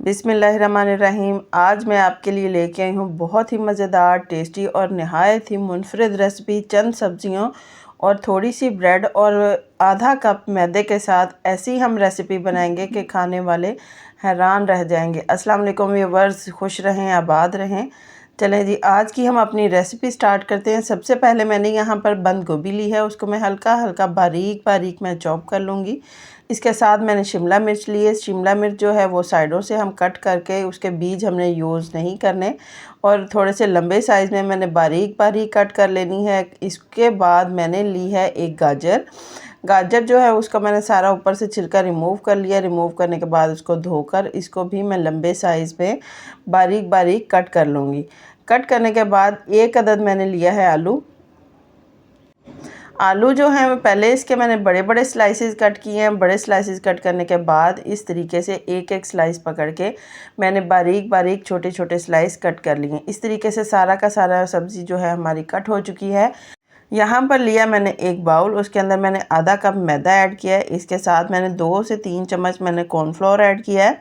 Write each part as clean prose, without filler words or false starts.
बिस्मिल्लाहिर्रहमानिर्रहीम। आज मैं आपके लिए लेके आई हूँ बहुत ही मज़ेदार, टेस्टी और नहायत ही मुनफरिद रेसिपी। चंद सब्जियों और थोड़ी सी ब्रेड और आधा कप मैदे के साथ ऐसी हम रेसिपी बनाएंगे कि खाने वाले हैरान रह जाएंगे। अस्सलाम वालेकुम व्यूअर्स, खुश रहें, आबाद रहें। चलें जी, आज की हम अपनी रेसिपी स्टार्ट करते हैं। सबसे पहले मैंने यहाँ पर बंद गोभी ली है, उसको मैं हल्का हल्का बारीक बारीक मैं चॉप कर लूँगी। इसके साथ मैंने शिमला मिर्च ली है। शिमला मिर्च जो है वो साइडों से हम कट करके, उसके बीज हमने यूज़ नहीं करने, और थोड़े से लंबे साइज़ में मैंने बारीक बारीक कट कर लेनी है। इसके बाद मैंने ली है एक गाजर। गाजर जो है उसका मैंने सारा ऊपर से छिलका रिमूव कर लिया। रिमूव करने के बाद उसको धोकर इसको भी मैं लंबे साइज़ में बारीक बारीक कट कर लूँगी। कट करने के बाद एक अदद मैंने लिया है आलू। आलू जो है वो पहले इसके मैंने बड़े बड़े स्लाइसेस कट किए हैं। बड़े स्लाइसेस कट करने के बाद इस तरीके से एक एक स्लाइस पकड़ के मैंने बारीक बारीक छोटे छोटे स्लाइस कट कर लिए। इस तरीके से सारा का सारा सब्ज़ी जो है हमारी कट हो चुकी है। यहाँ पर लिया मैंने एक बाउल, उसके अंदर मैंने आधा कप मैदा ऐड किया है। इसके साथ मैंने 2 से 3 चम्मच मैंने कॉर्नफ्लोर ऐड किया है।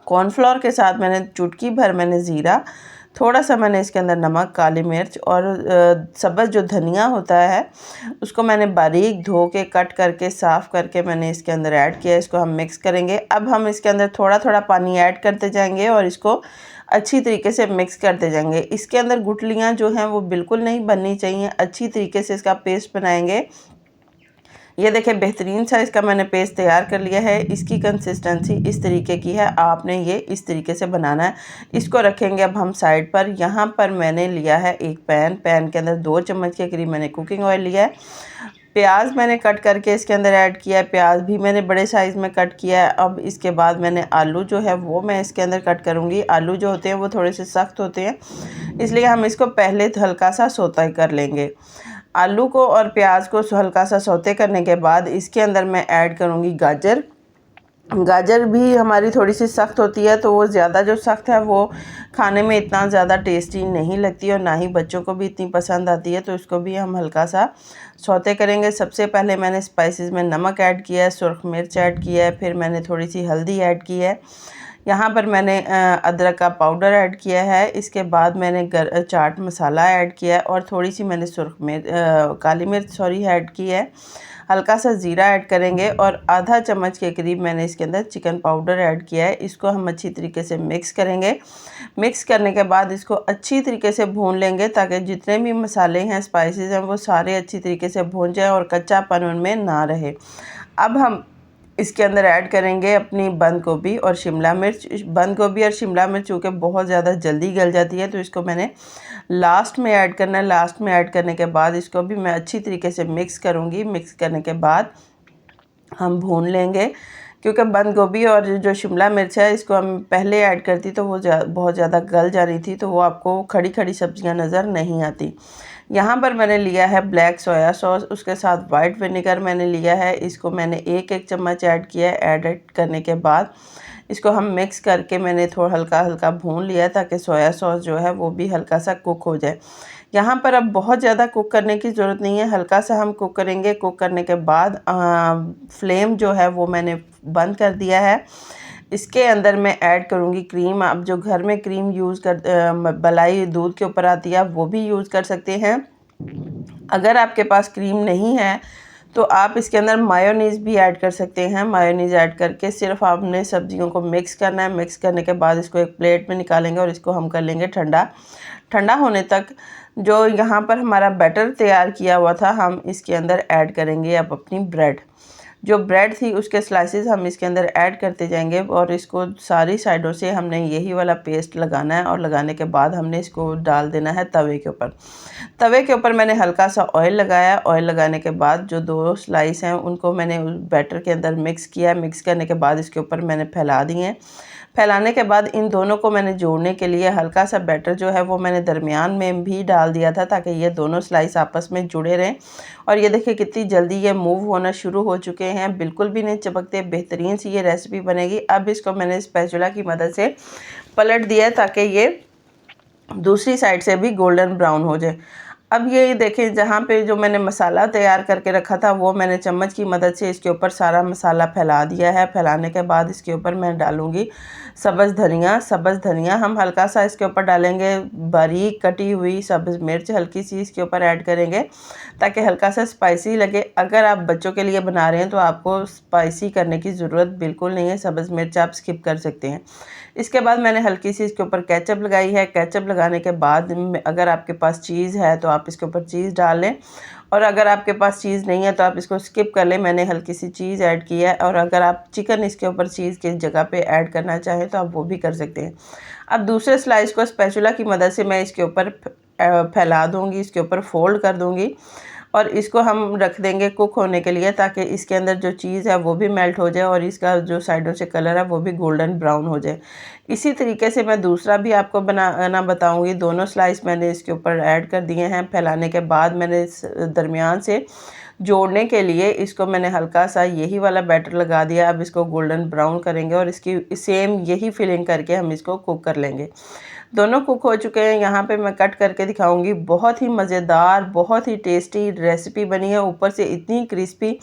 कॉर्नफ्लोर के साथ मैंने चुटकी भर मैंने ज़ीरा, थोड़ा सा मैंने इसके अंदर नमक, काली मिर्च और सब्ज़ जो धनिया होता है उसको मैंने बारीक धो के कट करके साफ़ करके मैंने इसके अंदर ऐड किया। इसको हम मिक्स करेंगे। अब हम इसके अंदर थोड़ा थोड़ा पानी ऐड करते जाएंगे और इसको अच्छी तरीके से मिक्स करते जाएंगे। इसके अंदर गुठलियाँ जो हैं वो बिल्कुल नहीं बननी चाहिए। अच्छी तरीके से इसका पेस्ट बनाएंगे। ये देखिए, बेहतरीन सा इसका मैंने पेस्ट तैयार कर लिया है। इसकी कंसिस्टेंसी इस तरीके की है। आपने ये इस तरीके से बनाना है। इसको रखेंगे अब हम साइड पर। यहाँ पर मैंने लिया है एक पैन के अंदर 2 चम्मच के करीब मैंने कुकिंग ऑयल लिया है। प्याज मैंने कट करके इसके अंदर ऐड किया है। प्याज भी मैंने बड़े साइज़ में कट किया है। अब इसके बाद मैंने आलू जो है वो मैं इसके अंदर कट करूँगी। आलू जो होते हैं वो थोड़े से सख्त होते हैं, इसलिए हम इसको पहले हल्का सा सौते कर लेंगे। आलू को और प्याज को हल्का सा सौते करने के बाद इसके अंदर मैं ऐड करूँगी गाजर। गाजर भी हमारी थोड़ी सी सख्त होती है, तो वो ज़्यादा जो सख्त है वो खाने में इतना ज़्यादा टेस्टी नहीं लगती और ना ही बच्चों को भी इतनी पसंद आती है, तो इसको भी हम हल्का सा सौते करेंगे। सबसे पहले मैंने स्पाइसेस में नमक ऐड किया है, सुरख मिर्च ऐड किया है, फिर मैंने थोड़ी सी हल्दी ऐड की है। यहाँ पर मैंने अदरक का पाउडर ऐड किया है। इसके बाद मैंने चाट मसाला ऐड किया है और थोड़ी सी मैंने काली मिर्च ऐड की है। हल्का सा ज़ीरा ऐड करेंगे और आधा चम्मच के करीब मैंने इसके अंदर चिकन पाउडर ऐड किया है। इसको हम अच्छी तरीके से मिक्स करेंगे। मिक्स करने के बाद इसको अच्छी तरीके से भून लेंगे ताकि जितने भी मसाले हैं, स्पाइसेस हैं, वो सारे अच्छी तरीके से भून जाएँ और कच्चापन उनमें ना रहे। अब हम इसके अंदर ऐड करेंगे अपनी बंद गोभी और शिमला मिर्च। बंद गोभी और शिमला मिर्च चूँकि बहुत ज़्यादा जल्दी गल जाती है, तो इसको मैंने लास्ट में ऐड करना है। लास्ट में ऐड करने के बाद इसको भी मैं अच्छी तरीके से मिक्स करूँगी। मिक्स करने के बाद हम भून लेंगे, क्योंकि बंद गोभी और जो शिमला मिर्च है इसको हम पहले ऐड करती तो वो बहुत ज़्यादा गल जा रही थी, तो वो आपको खड़ी खड़ी सब्जियां नज़र नहीं आती। यहाँ पर मैंने लिया है ब्लैक सोया सॉस, उसके साथ वाइट विनेगर मैंने लिया है। इसको मैंने एक एक चम्मच ऐड किया है। ऐड करने के बाद इसको हम मिक्स करके मैंने थोड़ा हल्का हल्का भून लिया ताकि सोया सॉस जो है वो भी हल्का सा कुक हो जाए। यहाँ पर अब बहुत ज़्यादा कुक करने की ज़रूरत नहीं है, हल्का सा हम कुक करेंगे। कुक करने के बाद फ्लेम जो है वो मैंने बंद कर दिया है। इसके अंदर मैं ऐड करूँगी क्रीम। आप जो घर में क्रीम यूज़ मलाई दूध के ऊपर आती है, आप वो भी यूज़ कर सकते हैं। अगर आपके पास क्रीम नहीं है तो आप इसके अंदर मायोनीज़ भी ऐड कर सकते हैं। मायोनीज़ ऐड करके सिर्फ आपने सब्जियों को मिक्स करना है। मिक्स करने के बाद इसको एक प्लेट में निकालेंगे और इसको हम कर लेंगे ठंडा। ठंडा होने तक जो यहाँ पर हमारा बैटर तैयार किया हुआ था, हम इसके अंदर ऐड करेंगे अब अपनी ब्रेड। जो ब्रेड थी उसके स्लाइसेस हम इसके अंदर ऐड करते जाएंगे और इसको सारी साइडों से हमने यही वाला पेस्ट लगाना है, और लगाने के बाद हमने इसको डाल देना है तवे के ऊपर। तवे के ऊपर मैंने हल्का सा ऑयल लगाया। ऑयल लगाने के बाद जो 2 स्लाइस हैं उनको मैंने उस बैटर के अंदर मिक्स किया। मिक्स करने के बाद इसके ऊपर मैंने फैला दिए। फैलाने के बाद इन दोनों को मैंने जोड़ने के लिए हल्का सा बैटर जो है वो मैंने दरमियान में भी डाल दिया था ताकि ये दोनों स्लाइस आपस में जुड़े रहें। और ये देखिए कितनी जल्दी ये मूव होना शुरू हो चुके हैं, बिल्कुल भी नहीं चिपकते। बेहतरीन सी ये रेसिपी बनेगी। अब इसको मैंने स्पैचुला की मदद से पलट दिया ताकि ये दूसरी साइड से भी गोल्डन ब्राउन हो जाए। अब ये देखें, जहाँ पे जो मैंने मसाला तैयार करके रखा था वो मैंने चम्मच की मदद से इसके ऊपर सारा मसाला फैला दिया है। फैलाने के बाद इसके ऊपर मैं डालूँगी सब्ज़ धनिया। सब्ज़ धनिया हम हल्का सा इसके ऊपर डालेंगे, बारीक कटी हुई सब्ज़ मिर्च हल्की सी इसके ऊपर ऐड करेंगे ताकि हल्का सा स्पाइसी लगे। अगर आप बच्चों के लिए बना रहे हैं तो आपको स्पाइसी करने की ज़रूरत बिल्कुल नहीं है, सब्ज़ मिर्च आप स्किप कर सकते हैं। इसके बाद मैंने हल्की सी इसके ऊपर केचप लगाई है। केचप लगाने के बाद अगर आपके पास चीज़ है तो आप इसके ऊपर चीज़ डाल लें, और अगर आपके पास चीज़ नहीं है तो आप इसको स्किप कर लें। मैंने हल्की सी चीज़ ऐड की है, और अगर आप चिकन इसके ऊपर चीज़ की जगह पे ऐड करना चाहें तो आप वो भी कर सकते हैं। अब दूसरे स्लाइस को स्पैचुला की मदद से मैं इसके ऊपर फैला दूँगी, इसके ऊपर फोल्ड कर दूँगी, और इसको हम रख देंगे कुक होने के लिए ताकि इसके अंदर जो चीज़ है वो भी मेल्ट हो जाए और इसका जो साइडों से कलर है वो भी गोल्डन ब्राउन हो जाए। इसी तरीके से मैं दूसरा भी आपको बनाना बताऊंगी। दोनों स्लाइस मैंने इसके ऊपर ऐड कर दिए हैं। फैलाने के बाद मैंने इस दरमियान से जोड़ने के लिए इसको मैंने हल्का सा यही वाला बैटर लगा दिया। अब इसको गोल्डन ब्राउन करेंगे और इसकी सेम यही फिलिंग करके हम इसको कुक कर लेंगे। दोनों कुक हो चुके हैं। यहाँ पे मैं कट करके दिखाऊंगी। बहुत ही मज़ेदार, बहुत ही टेस्टी रेसिपी बनी है। ऊपर से इतनी क्रिस्पी,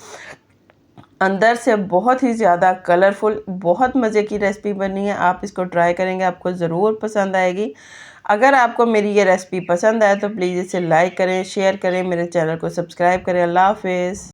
अंदर से बहुत ही ज़्यादा कलरफुल, बहुत मज़े की रेसिपी बनी है। आप इसको ट्राई करेंगे, आपको ज़रूर पसंद आएगी। अगर आपको मेरी ये रेसिपी पसंद आए तो प्लीज़ इसे लाइक करें, शेयर करें, मेरे चैनल को सब्सक्राइब करें। अल्लाह हाफ़िज़।